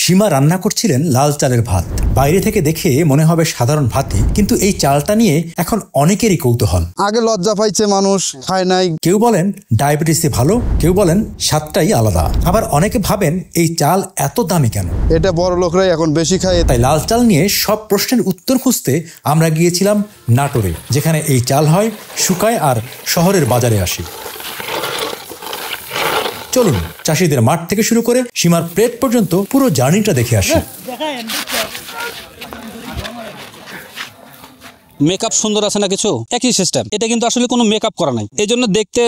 সীমা রান্না করছিলেন লাল চালের ভাত। বাইরে থেকে দেখে মনে হবে সাধারণ ভাতই, কিন্তু এই চালটা নিয়ে এখন অনেকেরই কৌতূহল। আগে লজ্জা পাইছে, মানুষ খায় নাই। কেউ বলেন ডায়াবেটিসে ভালো, কেউ বলেন স্বাদটাই আলাদা। আবার অনেকে ভাবেন এই চাল এত দামি কেন, এটা বড় লোকরাই এখন বেশি খায়। তাই লাল চাল নিয়ে সব প্রশ্নের উত্তর খুঁজতে আমরা গিয়েছিলাম নাটোরে, যেখানে এই চাল হয়, শুকায় আর শহরের বাজারে আসে। চলুন চাষিদের মাঠ থেকে শুরু করে সীমার প্লেট পর্যন্ত পুরো জার্নিটা দেখে আসি। মেকআপ সুন্দর আছে না, কিছু একই সিস্টেম। এটা কিন্তু আসলে কোনো মেকআপ করা নাই, এই জন্য দেখতে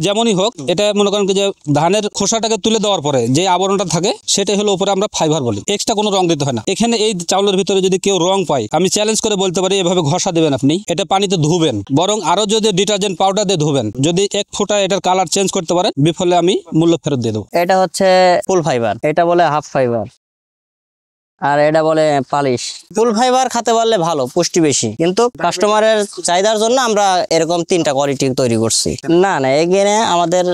যেমনই হোক, এটা মনে করেন যে ধানের খোসাটাকে তুলে দেওয়ার পরে যে আবরণটা থাকে সেটাই হলো উপরে আমরা ফাইবার বলি। এক্সট্রা কোনো রং দিতে হয় না। এখানে এই চাউলের ভিতরে যদি কেউ রং পায়, আমি চ্যালেঞ্জ করে বলতে পারি এভাবে ঘষা দেবেন আপনি, এটা পানিতে ধুবেন, বরং আরো যদি ডিটারজেন্ট পাউডার দিয়ে ধুবেন, যদি এক ফোঁটা এটার কালার চেঞ্জ করতে পারেন, বিফলে আমি মূল্য ফেরত দিয়ে দেবো। এটা হচ্ছে ফুল ফাইবার, এটা বলে হাফ ফাইবার, আর এটা বলে পালিশ। ফুল ফাইবার খেতে পারলে ভালো, পুষ্টি বেশি, কিন্তু কাস্টমারের চাহিদার জন্য আমরা এরকম 3টা কোয়ালিটি তৈরি করছি। না এখানে আমাদের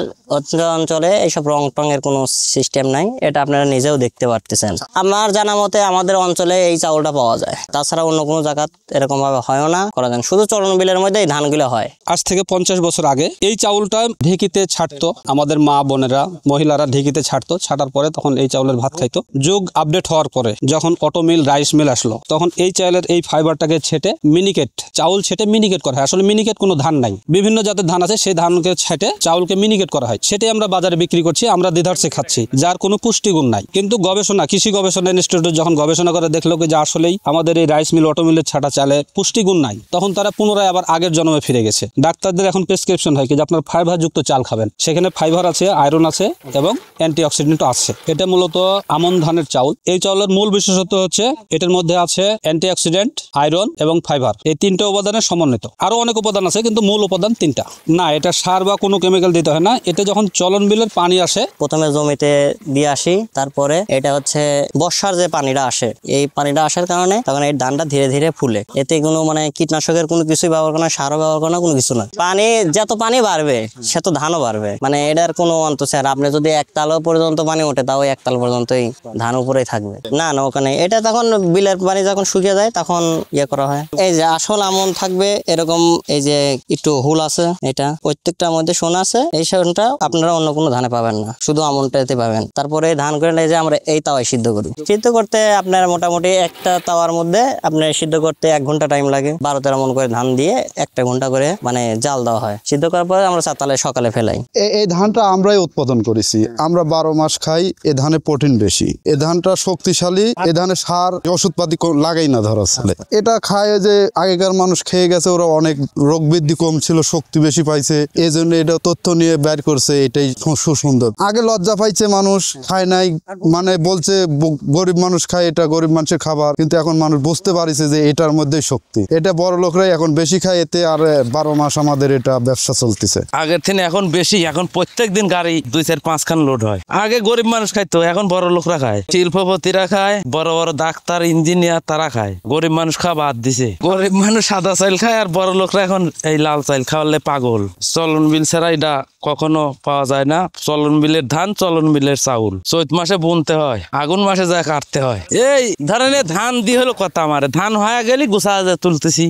অঞ্চলে এইসব রং টঙের কোনো সিস্টেম নাই, এটা আপনারা নিজেও দেখতে পারতেছেন। আমার জানা মতে আমাদের অঞ্চলে এই চাউলটা পাওয়া যায়, তাছাড়া অন্য কোনো জায়গা এরকম ভাবে হয়ও না করা যায়, শুধু চলন বিলের মধ্যে এই ধানগুলো হয়। আজ থেকে 50 বছর আগে এই চাউলটা ঢেকিতে ছাড়তো, আমাদের মা বোনেরা মহিলারা ঢেকিতে ছাড়তো, ছাটার পরে তখন এই চাউলের ভাত খাইতো। যুগ আপডেট হওয়ার পরে যখন অটো মিল, রাইস মিল আসলো, তখন এই চাউলের এই ফাইবারটাকে ছেটে মিনিকেট, চাউল ছেটে মিনিকেট করা হয়। আসলে মিনিকেট কোনো ধান নাই, বিভিন্ন জাতের ধান আছে, সেই ধানকে ছেটে চাউলকে মিনিকেট করা হয়, সেটাই আমরা বাজারে বিক্রি করছি। আমরা দ্বিধার্সে খাচ্ছি, যার কোনো পুষ্টিগুণ নাই। কিন্তু গবেষণা, কৃষি গবেষণা ইনস্টিটিউট যখন গবেষণা করে দেখলো যে আসলেই আমাদের এই রাইস মিল, অটো মিলের ছাটা চালে পুষ্টিগুণ নাই, তখন তারা পুনরায় আবার আগের জন্মে ফিরে গেছে। ডাক্তারদের এখন প্রেসক্রিপশন হয় যে আপনার ফাইবার যুক্ত চাল খাবেন, সেখানে ফাইবার আছে, আয়রন আছে এবং অ্যান্টিঅক্সিডেন্টও আছে। এটা মূলত আমন ধানের চাউল। এই চাউলের মূল বিশেষত্ব হচ্ছে এটার মধ্যে আছে অ্যান্টিঅক্সিডেন্ট, আয়রন এবং ফাইবার, এই 3টা উপাদানের সমন্বিত। আরো অনেক উপাদান আছে, কিন্তু মূল উপাদান 3টা। না, এটা সার বা কোনো কেমিক্যাল দিতে হয় না। এটা যখন চলন বিলের পানি আসে, প্রথমে জমিতে দিয়ে আসি, তারপরে এটা হচ্ছে বর্ষার যে পানিটা আসে, এই পানিটা আসার কারণে তখন এই ধানটা ধীরে ধীরে ফুলে। এতে কোনো কীটনাশকের কোনো কিছুই ব্যবহার করে না, সারও ব্যবহার করে না, কোনো কিছু না। পানি যত পানি বাড়বে সে তো ধানও বাড়বে, এটার কোনো অন্ত স্যার। আপনি যদি 1 তাল পর্যন্ত পানি ওঠে, তাও 1 তাল পর্যন্তই ধান উপরেই থাকবে। না ওখানে এটা তখন বিলের পানি যখন শুকিয়ে যায় তখন করা হয়। এই যে আসল আমন থাকবে এরকম, এই যে একটু হুল আছে, এটা প্রত্যেকটার মধ্যে সোনা আছে। এই সোনাটা আপনারা অন্য কোনো ধানে পাবেন না, শুধু আমনটাতে পাবেন। তারপরে ধান করে যে আমরা এই তাওয়ায় সিদ্ধ করি। সিদ্ধ করতে আপনার মোটামুটি একটা তাওয়ার মধ্যে আপনার সিদ্ধ করতে 1 ঘন্টা টাইম লাগে। 12-13 মণ করে ধান দিয়ে 1 ঘন্টা করে জাল দেওয়া হয়। সিদ্ধ করার পরে আমরা চাতালে সকালে ফেলাই। এই ধানটা আমরাই উৎপাদন করেছি, আমরা 12 মাস খাই। এই ধানে প্রোটিন বেশি, এই ধানটা শক্তিশালী, এই ধানে সার ওষুধপাতি লাগাই না ধরা চলে। এটা খায় যে আগেকার মানুষ খেয়ে গেছে, ওরা অনেক রোগ বৃদ্ধি কম ছিল, শক্তি বেশি পাইছে, এই জন্য এটা তথ্য নিয়ে বের করছে। এটাই সুন্দর। আগে লজ্জা পাইছে, মানুষ খায় নাই, বলছে গরিব মানুষ খায়, এটা গরিব মানুষের খাবার, কিন্তু এখন মানুষ বুঝতে পারিছে যে এটার মধ্যে শক্তি। এটা বড় লোকরাই এখন বেশি খায়, এতে আর 12 মাস আমাদের এটা ব্যবসা চলতেছে। আগের থেকে এখন বেশি, এখন প্রত্যেক দিন গাড়ি 2-4-5 খান লোড হয়। আগে গরিব মানুষ খাইতো, এখন বড় লোকরা খায়, শিল্পপতিরা খায়, বড় বড় ডাক্তার, ইঞ্জিনিয়ার তারা খায়। গরিব মানুষ খাওয়া বাদ দিছে। গরিব মানুষ সাদা চাল খায়, আর বড় লোকরা এখন এই লাল চাল খাওয়ালে পাগল। চলন বিল ছাড়া এটা কখনো পাওয়া যায় না। চলন বিলের ধান, চলন বিলের চাউল চৈত মাসে বুনতে হয়, আগুন মাসে যা কাটতে হয়। এই ধরনের ধান দিয়ে হলো কথা, আমার ধান হয়ে গেলে গুছা তুলতেছি।